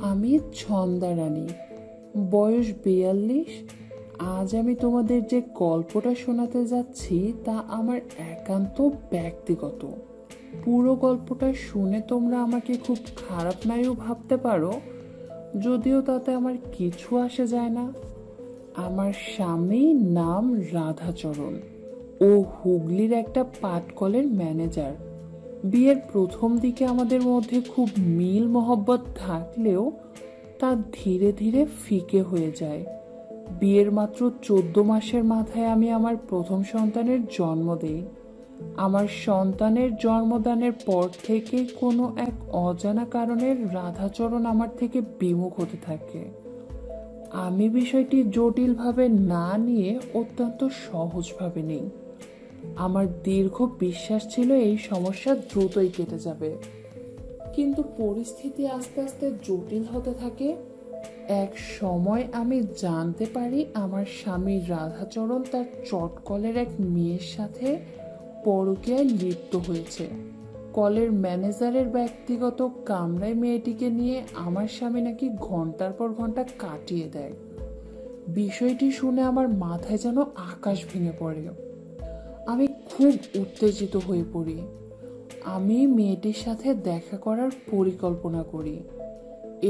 আমি ছন্দা রানী, বয়স 42। আজ আমি তোমাদের যে গল্পটা শোনাতে যাচ্ছি তা আমার একান্ত ব্যক্তিগত। পুরো গল্পটা শুনে তোমরা আমাকে খুব খারাপ নাইও ভাবতে পারো, যদিও তাতে আমার কিছু আসে যায় না। আমার স্বামীর নাম রাধাচরণ। ও হুগলির একটা পাটকলের ম্যানেজার। বিয়ের প্রথম দিকে আমাদের মধ্যে খুব মিল মহব্বত থাকলেও তা ধীরে ধীরে ফিকে হয়ে যায়। বিয়ের মাত্র 14 মাসের মাথায় আমি আমার প্রথম সন্তানের জন্ম দিই। আমার সন্তানের জন্মদানের পর থেকে কোনো এক অজানা কারণে রাধাচরণ আমার থেকে বিমুখ হতে থাকে। আমি বিষয়টি জটিলভাবে না নিয়ে অত্যন্ত সহজভাবে নিই। আমার দীর্ঘ বিশ্বাস ছিল এই সমস্যা দ্রুতই কেটে যাবে, কিন্তু পরিস্থিতি আস্তে আস্তে জটিল হতে থাকে। এক সময় আমি জানতে পারি আমার স্বামী রাধাচরণ তার চটকলের এক মেয়ের সাথে পরকীয়ায় লিপ্ত হয়েছে। কলের ম্যানেজারের ব্যক্তিগত কামরায় মেয়েটিকে নিয়ে আমার স্বামী নাকি ঘন্টার পর ঘন্টা কাটিয়ে দেয়। বিষয়টি শুনে আমার মাথায় যেন আকাশ ভেঙে পড়ে। আমি খুব উত্তেজিত হয়ে পড়ি। আমি মেয়েটির সাথে দেখা করার পরিকল্পনা করি।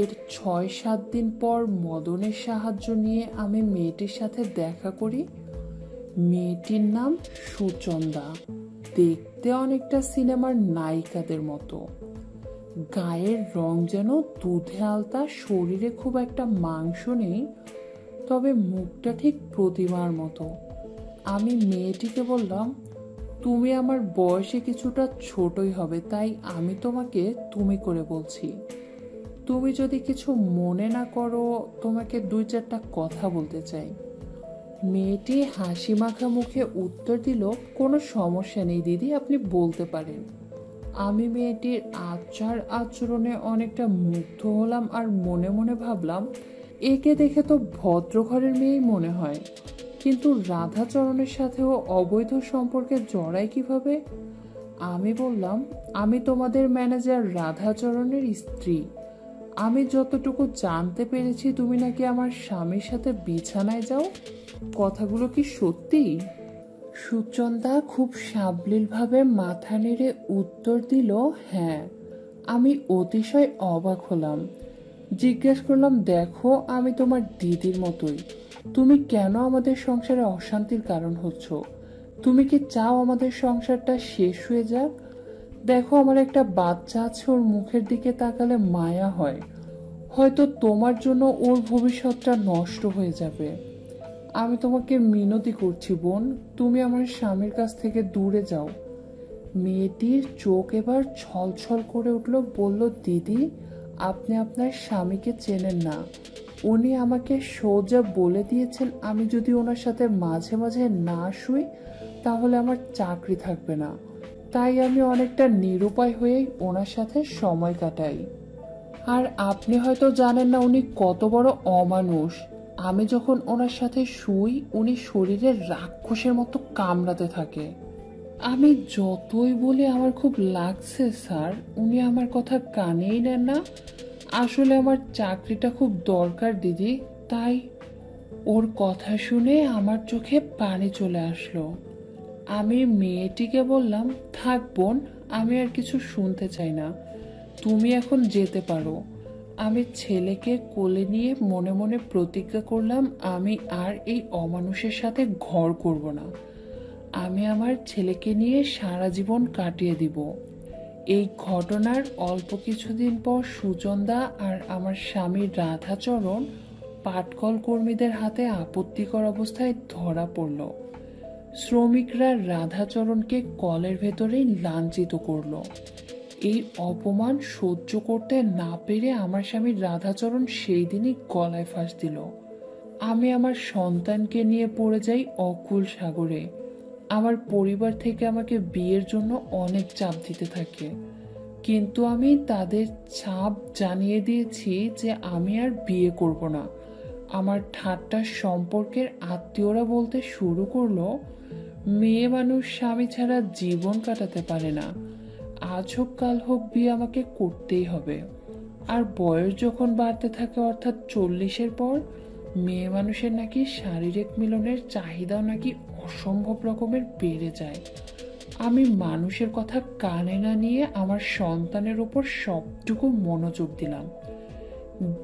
এর 6-7 দিন পর মদনের সাহায্য নিয়ে আমি মেয়েটির সাথে দেখা করি। মেয়েটির নাম সুচন্দা। দেখতে অনেকটা সিনেমার নায়িকাদের মতো। গায়ের রং যেন দুধে আলতা, শরীরে খুব একটা মাংস নেই, তবে মুখটা ঠিক প্রতিমার মতো। আমি মেয়েটিকে বললাম, তুমি আমার বয়সে কিছুটা ছোটই হবে, তাই আমি তোমাকে তুমি করে বলছি। তুমি যদি কিছু মনে না করো, তোমাকে 2-4টা কথা বলতে চাই। মেয়েটি হাসি মাখা মুখে উত্তর দিল, কোনো সমস্যা নেই দিদি, আপনি বলতে পারেন। আমি মেয়েটির আচার আচরণে অনেকটা মুগ্ধ হলাম আর মনে মনে ভাবলাম, একে দেখে তো ভদ্র ঘরের মেয়েই মনে হয়, কিন্তু রাধাচরণের সাথেও অবৈধ সম্পর্কে জড়ায় কিভাবে? আমি বললাম, আমি তোমাদের ম্যানেজার রাধাচরণের স্ত্রী। আমি যতটুকু জানতে পেরেছি তুমি নাকি আমার স্বামীর সাথে বিছানায় যাও। কথাগুলো কি সত্যি? সুচন্দা খুব সাবলীলভাবে মাথা নেড়ে উত্তর দিল, হ্যাঁ। আমি অতিশয় অবাক হলাম। জিজ্ঞেস করলাম, দেখো আমি তোমার দিদির মতোই। তুমি কেন আমাদের সংসারে অশান্তির কারণ হচ্ছ? তুমি কি চাও আমাদের সংসারটা শেষ হয়ে যাক? দেখো আমার একটা বাচ্চা আছে, ওর মুখের দিকে তাকালে মায়া হয়। হয়তো তোমার জন্য ওর ভবিষ্যৎটা নষ্ট হয়ে যাবে। আমি তোমাকে মিনতি করছি বোন, তুমি আমার স্বামীর কাছ থেকে দূরে যাও। মেয়েটির চোখ এবার ছলছল করে উঠল, বলল, দিদি আপনি আপনার স্বামীকে চেনেন না। উনি আমাকে সোজা বলে দিয়েছেন আমি যদি ওনার সাথে মাঝে মাঝে না শুই তাহলে আমার চাকরি থাকবে না। তাই আমি অনেকটা নিরুপায় হয়েই ওনার সাথে সময় কাটাই। আর আপনি হয়তো জানেন না উনি কত বড় অমানুষ। আমি যখন ওনার সাথে শুই উনি শরীরে রাক্ষসের মতো কামড়াতে থাকে। আমি যতই বলি আমার খুব লাগছে স্যার, উনি আমার কথা কানেই নেন না। আসলে আমার চাকরিটা খুব দরকার দিদি, তাই। ওর কথা শুনে আমার চোখে পানি চলে আসলো। আমি মেয়েটিকে বললাম, থাক বোন, আমি আর কিছু শুনতে চাই না, তুমি এখন যেতে পারো। আমি ছেলেকে কোলে নিয়ে মনে মনে প্রতিজ্ঞা করলাম আমি আর এই অমানুষের সাথে ঘর করব না। আমি আমার ছেলেকে নিয়ে সারা জীবন কাটিয়ে দিব। এই ঘটনার অল্প কিছুদিন পর সুচন্দা আর আমার স্বামী রাধাচরণ পাটকল কর্মীদের হাতে আপত্তিকর অবস্থায় ধরা পড়ল। শ্রমিকরা রাধাচরণকে কলের ভেতরেই লাঞ্ছিত করল। এই অপমান সহ্য করতে না পেরে আমার স্বামী রাধাচরণ সেই দিনই গলায় ফাঁস দিল। আমি আমার সন্তানকে নিয়ে পড়ে যাই অকুল সাগরে। আমার পরিবার থেকে আমাকে বিয়ের জন্য অনেক চাপ দিতে থাকে, কিন্তু আমি তাদের চাপ জানিয়ে দিয়েছি যে আমি আর বিয়ে করব না। আমার ঠাট্টা সম্পর্কের আত্মীয়রা বলতে শুরু করলো, মেয়ে মানুষ স্বামী ছাড়া জীবন কাটাতে পারে না, আজ হোক কাল হোক বিয়ে আমাকে করতেই হবে। আর বয়স যখন বাড়তে থাকে, অর্থাৎ 40-এর পর, মেয়ে মানুষের নাকি শারীরিক মিলনের চাহিদাও নাকি অসম্ভব রকমের বেড়ে যায়। আমি মানুষের কথা কানে না নিয়ে আমার সন্তানের ওপর সবটুকু মনোযোগ দিলাম।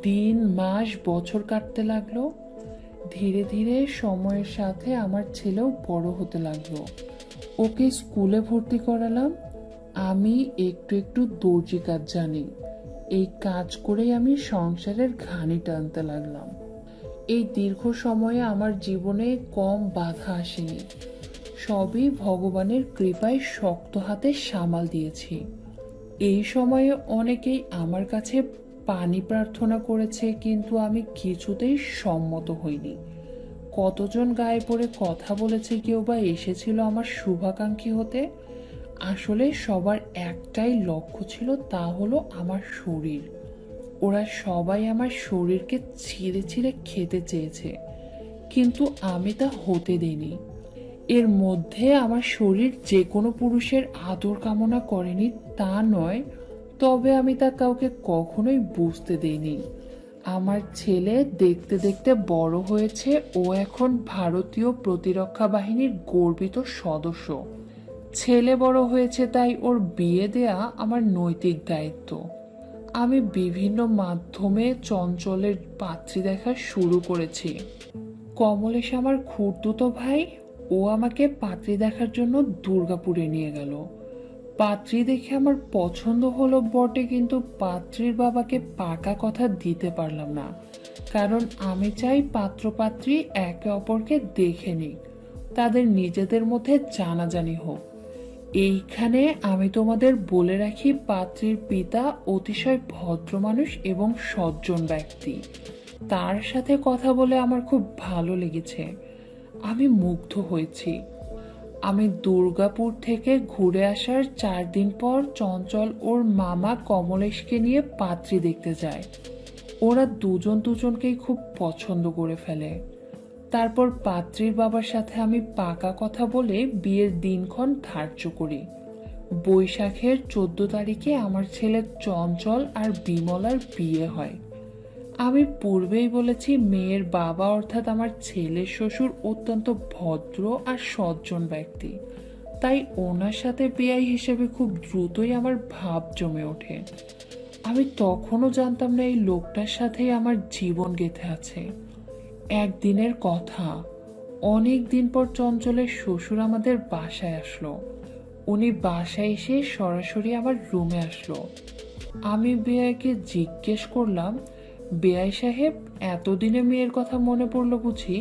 দিন, মাস, বছর কাটতে লাগলো। ধীরে ধীরে সময়ের সাথে আমার ছেলেও বড় হতে লাগলো। ওকে স্কুলে ভর্তি করালাম। আমি একটু একটু দর্জি কাজ জানি। এই কাজ করেই আমি সংসারের ঘানি টানতে লাগলাম। এই দীর্ঘ সময়ে আমার জীবনে কম বাধা আসেনি। সবই ভগবানের কৃপায় শক্ত হাতে সামাল দিয়েছি। এই সময়ে অনেকেই আমার কাছে পানি প্রার্থনা করেছে, কিন্তু আমি কিছুতেই সম্মত হইনি। কতজন গায়ে পড়ে কথা বলেছে, কেউ বা এসেছিল আমার শুভাকাঙ্ক্ষী হতে। আসলে সবার একটাই লক্ষ্য ছিল, তা হলো আমার শরীর। ওরা সবাই আমার শরীরকে ছিঁড়ে ছিঁড়ে খেতে চেয়েছে, কিন্তু আমি তা হতে দিইনি। এর মধ্যে আমার শরীর যে কোনো পুরুষের আদর কামনা করেনি তা নয়, তবে আমি তা কাউকে কখনোই বুঝতে দেইনি। আমার ছেলে দেখতে দেখতে বড় হয়েছে। ও এখন ভারতীয় প্রতিরক্ষা বাহিনীর গর্বিত সদস্য। ছেলে বড় হয়েছে, তাই ওর বিয়ে দেয়া আমার নৈতিক দায়িত্ব। আমি বিভিন্ন মাধ্যমে চঞ্চলের পাত্রী দেখা শুরু করেছি। কমলেশ আমার খুড়তুতো ভাই, ও আমাকে পাত্রী দেখার জন্য দুর্গাপুরে নিয়ে গেল। পাত্রী দেখে আমার পছন্দ হলো বটে, কিন্তু পাত্রীর বাবাকে পাকা কথা দিতে পারলাম না, কারণ আমি চাই পাত্র পাত্রী একে অপরকে দেখে নিক, তাদের নিজেদের মধ্যে জানাজানি হোক। এইখানে আমি তোমাদের বলে রাখি, পাত্রীর পিতা অতিশয় ভদ্র মানুষ এবং সজ্জন ব্যক্তি। তার সাথে কথা বলে আমার খুব ভালো লেগেছে। আমি মুগ্ধ হয়েছি। আমি দুর্গাপুর থেকে ঘুরে আসার 4 দিন পর চঞ্চল ওর মামা কমলেশকে নিয়ে পাত্রী দেখতে যায়। ওরা দুজন দুজনকেই খুব পছন্দ করে ফেলে। তারপর পাত্রীর বাবার সাথে আমি পাকা কথা বলে বিয়ের দিনক্ষণ ধার্য করি। বৈশাখের 14 তারিখে আমার ছেলে চঞ্চল আর বিমলার বিয়ে হয়। আমি পূর্বেই বলেছি, মেয়ের বাবা অর্থাৎ আমার ছেলের শ্বশুর অত্যন্ত ভদ্র আর সজ্জন ব্যক্তি, তাই ওনার সাথে বেয়াই হিসেবে খুব দ্রুতই আমার ভাব জমে ওঠে। আমি তখনও জানতাম না এই লোকটার সাথেই আমার জীবন গেঁথে আছে। একদিনের কথা, অনেক দিন পর চঞ্চলের শ্বশুর আমাদের বাসায় আসলো। উনি বাসায় এসে সরাসরি আমার রুমে আসলো। আমি বেয়াইকে জিজ্ঞেস করলাম, বেয়াই সাহেব, এতদিনে মেয়ের কথা মনে পড়লো বুঝি?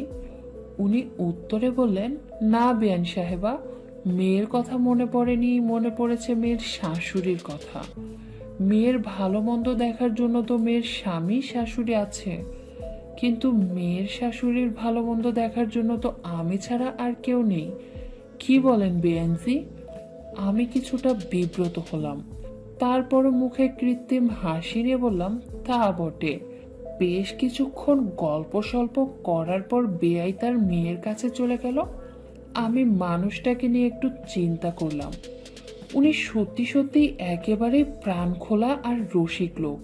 উনি উত্তরে বললেন, না বেয়ান সাহেবা, মেয়ের কথা মনে পড়েনি, মনে পড়েছে মেয়ের শাশুড়ির কথা। মেয়ের ভালো মন্দ দেখার জন্য তো মেয়ের স্বামী শাশুড়ি আছে, কিন্তু মেয়ের শাশুড়ির ভালো মন্দ দেখার জন্য তো আমি ছাড়া আর কেউ নেই। কি বলেন বেয়ানজি? আমি কিছুটা বিব্রত হলাম। তারপরও মুখে কৃত্রিম হাসি নিয়ে বললাম, তা বটে। বেশ কিছুক্ষণ গল্প সল্প করার পর বেয়াই তার মেয়ের কাছে চলে গেল। আমি মানুষটাকে নিয়ে একটু চিন্তা করলাম। উনি সত্যি সত্যি একেবারে প্রাণ খোলা আর রসিক লোক।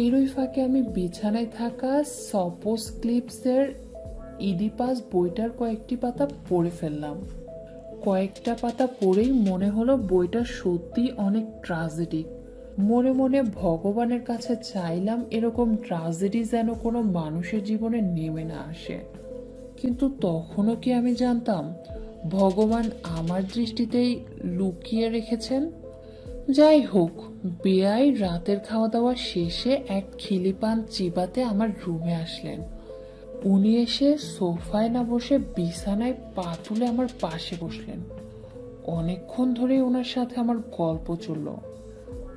এরই ফাঁকে আমি বিছানায় থাকা সপোজ ক্লিপসের ইডিপাস বইটার কয়েকটি পাতা পড়ে ফেললাম। কয়েকটা পাতা পড়েই মনে হলো বইটা সত্যি অনেক ট্রাজেডিক। মনে মনে ভগবানের কাছে চাইলাম এরকম ট্রাজেডি যেন কোনো মানুষের জীবনে নেমে না আসে। কিন্তু তখনও কি আমি জানতাম ভগবান আমার দৃষ্টিতেই লুকিয়ে রেখেছেন? যাই হোক, বেয়াই রাতের খাওয়া দাওয়া শেষে এক খিলিপান চিবাতে আমার রুমে আসলেন। উনি এসে সোফায় না বসে বিছানায় পা তুলে আমার পাশে বসলেন। অনেকক্ষণ ধরে ওনার সাথে আমার গল্প চলল।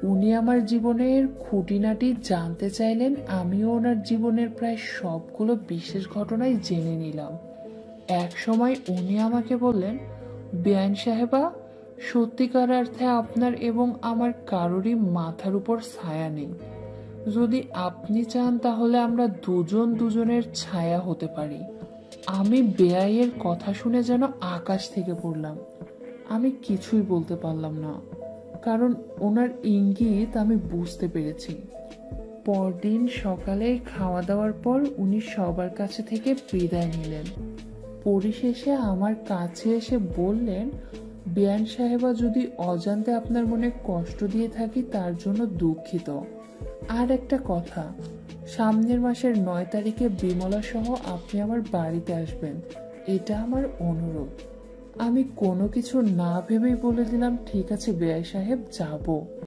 উনি আমার জীবনের খুঁটিনাটি জানতে চাইলেন। আমিও ওনার জীবনের প্রায় সবগুলো বিশেষ ঘটনাই জেনে নিলাম। এক সময় উনি আমাকে বললেন, বেয়ান সাহেবা, সত্যিকার অর্থে আপনার এবং আমার কারোরই মাথার উপর ছায়া নেই। যদি আপনি চান তাহলে আমরা দুজন দুজনের ছায়া হতে পারি। আমি বেয়াইয়ের কথা শুনে যেন আকাশ থেকে পড়লাম। আমি কিছুই বলতে পারলাম না, কারণ ওনার ইঙ্গিত আমি বুঝতে পেরেছি। পরদিন সকালে খাওয়া দাওয়ার পর উনি সবার কাছে থেকে বিদায় নিলেন। পরিশেষে আমার কাছে এসে বললেন, বিয়ান সাহেবা, যদি অজান্তে আপনার মনে কষ্ট দিয়ে থাকি তার জন্য দুঃখিত। আর একটা কথা, সামনের মাসের 9 তারিখে বিমলা সহ আপনি আমার বাড়িতে আসবেন, এটা আমার অনুরোধ। আমি কোনো কিছু না ভেবেই বলে দিলাম, ঠিক আছে বেয়াই সাহেব, যাব।